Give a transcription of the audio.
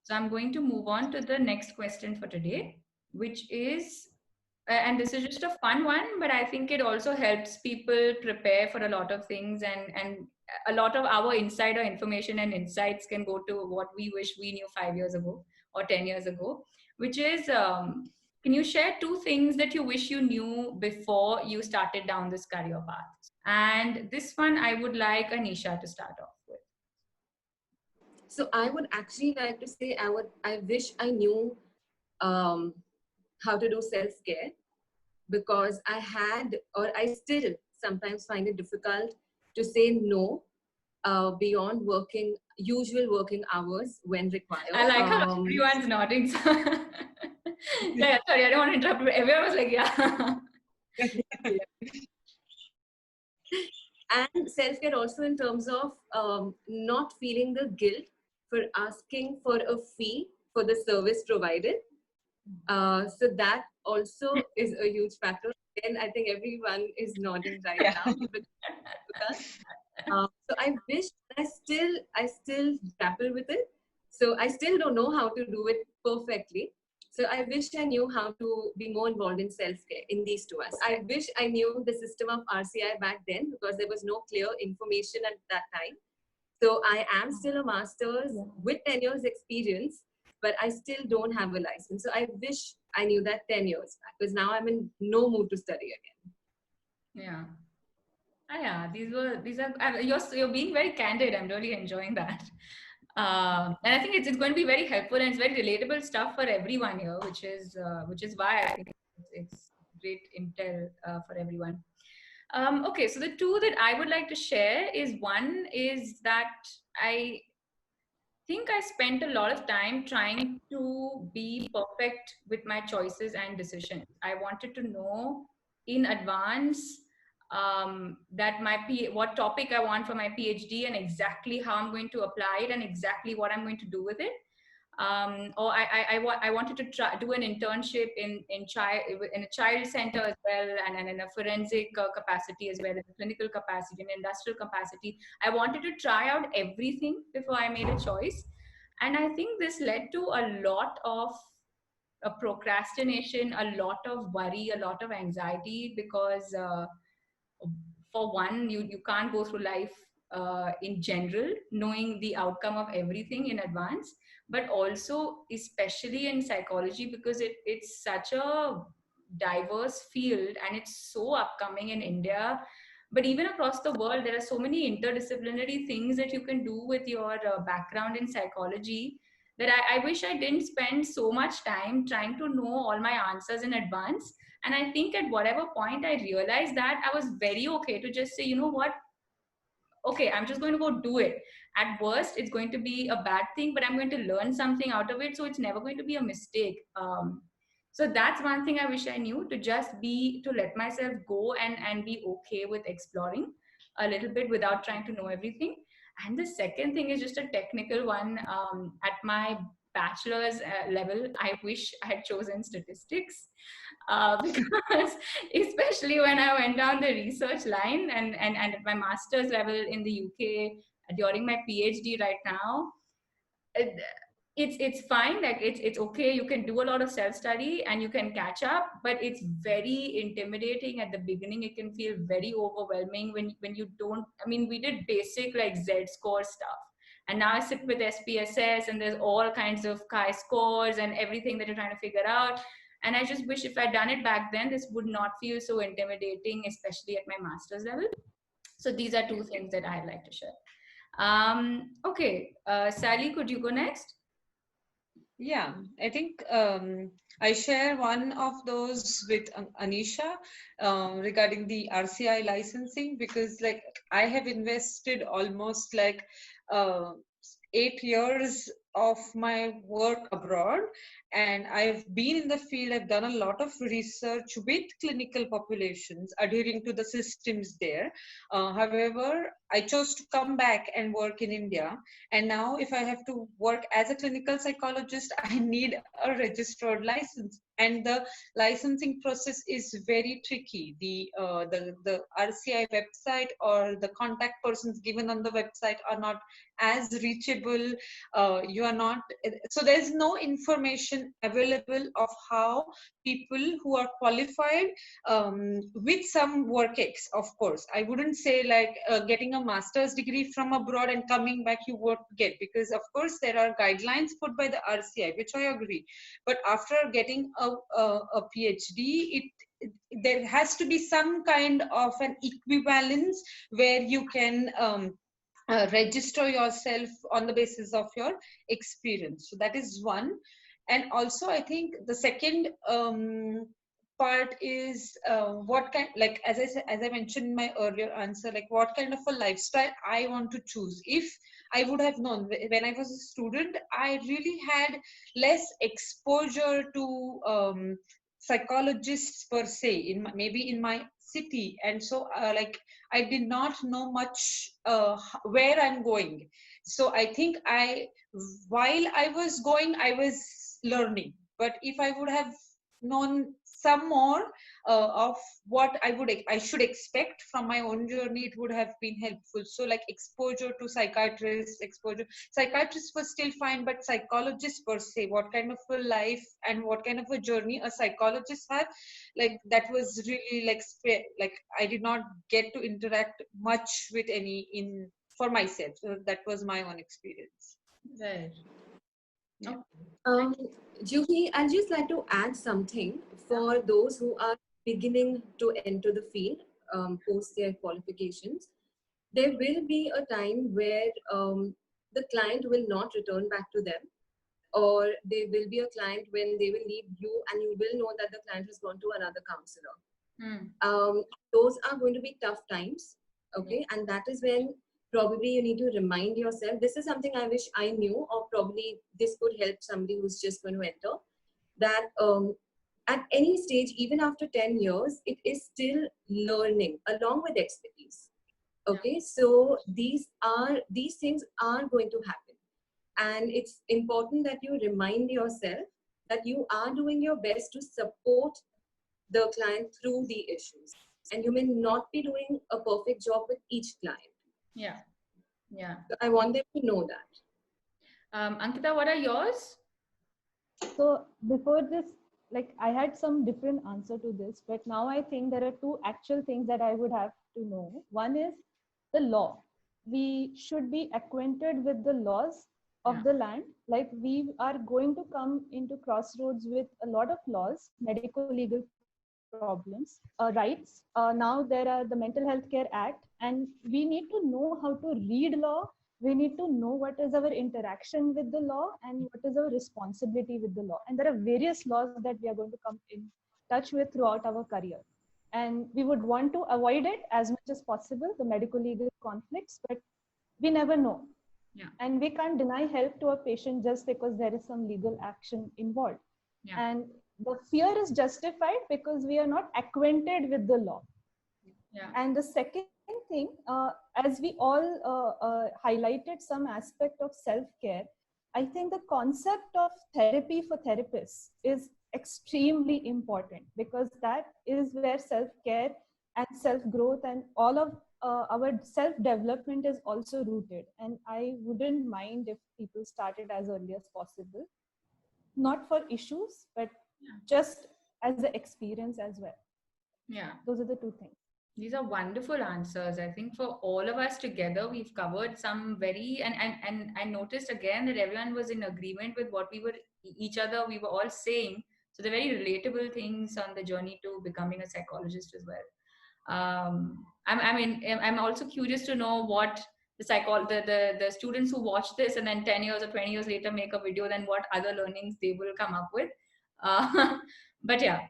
So I'm going to move on to the next question for today, which is, and this is just a fun one, but I think it also helps people prepare for a lot of things, and a lot of our insider information and insights can go to what we wish we knew 5 years ago or 10 years ago, which is, can you share two things that you wish you knew before you started down this career path? And this one I would like Anisha to start off with. So I would actually like to say I wish I knew um, how to do self-care, because I had, or I still sometimes find it difficult to say no beyond usual working hours when I required. like how everyone's nodding. Yeah, sorry, I don't want to interrupt. Everyone was like, yeah. And self-care also in terms of not feeling the guilt for asking for a fee for the service provided. So that also is a huge factor. And I think everyone is nodding right now. So I wish I still grapple with it. So I still don't know how to do it perfectly. So I wish I knew how to be more involved in self-care in these two aspects. I wish I knew the system of RCI back then, because there was no clear information at that time. So I am still a master's with 10 years experience, but I still don't have a license. So I wish I knew that 10 years back, because now I'm in no mood to study again. Yeah. Yeah, these are you're being very candid. I'm really enjoying that. And I think it's going to be very helpful, and it's very relatable stuff for everyone here, which is why I think it's great intel for everyone. Okay, so the two that I would like to share is, one is that I think I spent a lot of time trying to be perfect with my choices and decisions. I wanted to know in advance that what topic I want for my PhD, and exactly how I'm going to apply it, and exactly what I'm going to do with it. Or I wanted to do an internship in a child center as well, and in a forensic capacity as well, in a clinical capacity, in industrial capacity. I wanted to try out everything before I made a choice, and I think this led to a lot of procrastination, a lot of worry, a lot of anxiety, because for one, you can't go through life in general knowing the outcome of everything in advance, but also especially in psychology, because it's such a diverse field, and it's so upcoming in India, but even across the world. There are so many interdisciplinary things that you can do with your background in psychology, that I wish I didn't spend so much time trying to know all my answers in advance. And I think at whatever point I realized that, I was very okay to just say, you know what, okay, I'm just going to go do it. At worst, it's going to be a bad thing, but I'm going to learn something out of it. So it's never going to be a mistake. So that's one thing I wish I knew, to just to let myself go, and be okay with exploring a little bit without trying to know everything. And the second thing is just a technical one. At my bachelor's level, I wish I had chosen statistics, because especially when I went down the research line, and at my master's level in the UK, during my PhD right now, it, it's fine. Like it's okay. You can do a lot of self study and you can catch up, but it's very intimidating at the beginning. It can feel very overwhelming when you don't. I mean, we did basic like Z-score stuff, and now I sit with SPSS, and there's all kinds of chi-scores and everything that you're trying to figure out. And I just wish if I'd done it back then, this would not feel so intimidating, especially at my master's level. So these are two things that I'd like to share. Okay, Sally, could you go next? Yeah, I think I share one of those with Anisha regarding the RCI licensing, because like I have invested almost like 8 years of my work abroad, and I've been in the field. I've done a lot of research with clinical populations adhering to the systems there. However, I chose to come back and work in India, and now if I have to work as a clinical psychologist, I need a registered license, and the licensing process is very tricky. The RCI website or the contact persons given on the website are not as reachable. you are not, so there's no information available of how people who are qualified with some work ex, of course. I wouldn't say like getting a master's degree from abroad and coming back you won't get, because of course there are guidelines put by the RCI, which I agree. But after getting a PhD, there has to be some kind of an equivalence where you can register yourself on the basis of your experience. So that is one. And also I think the second part is what kind, like as I said, as I mentioned in my earlier answer, like what kind of a lifestyle I want to choose. If I would have known when I was a student, I really had less exposure to psychologists per se in maybe in my city, and so like I did not know much where I'm going. So I think while I was going, I was learning. But if I would have known some more of what I should expect from my own journey, it would have been helpful. So like exposure to psychiatrists was still fine, but psychologists per se, what kind of a life and what kind of a journey a psychologist have, like that was really like I did not get to interact much with any in for myself. So that was my own experience. Right. Yeah. Juhi, I'd just like to add something for those who are beginning to enter the field post their qualifications. There will be a time where the client will not return back to them, or there will be a client when they will leave you and you will know that the client has gone to another counselor. Those are going to be tough times, okay? And that is when probably you need to remind yourself, this is something I wish I knew, or probably this could help somebody who's just going to enter, that at any stage, even after 10 years, it is still learning along with expertise. Okay, so these things are going to happen. And it's important that you remind yourself that you are doing your best to support the client through the issues. And you may not be doing a perfect job with each client. Yeah. Yeah. So I want them to know that. Ankita, what are yours? So before this, like I had some different answer to this, but now I think there are two actual things that I would have to know. One is the law. We should be acquainted with the laws of the land. Like we are going to come into crossroads with a lot of laws, medical legal problems, rights. Now there are the Mental Health Care Act, and we need to know how to read law. We need to know what is our interaction with the law and what is our responsibility with the law. And there are various laws that we are going to come in touch with throughout our career. And we would want to avoid it as much as possible, the medical legal conflicts, but we never know. Yeah. And we can't deny help to a patient just because there is some legal action involved. Yeah. And the fear is justified because we are not acquainted with the law. Yeah. And the second thing, as we all highlighted some aspect of self-care, I think the concept of therapy for therapists is extremely important, because that is where self-care and self-growth and all of our self-development is also rooted. And I wouldn't mind if people started as early as possible, not for issues, but just as an experience as well. Yeah. Those are the two things. These are wonderful answers. I think for all of us together, we've covered some very, and I noticed again that everyone was in agreement with what we were all saying. So they're very relatable things on the journey to becoming a psychologist as well. I'm also curious to know what the students who watch this and then 10 years or 20 years later make a video, then what other learnings they will come up with. But yeah,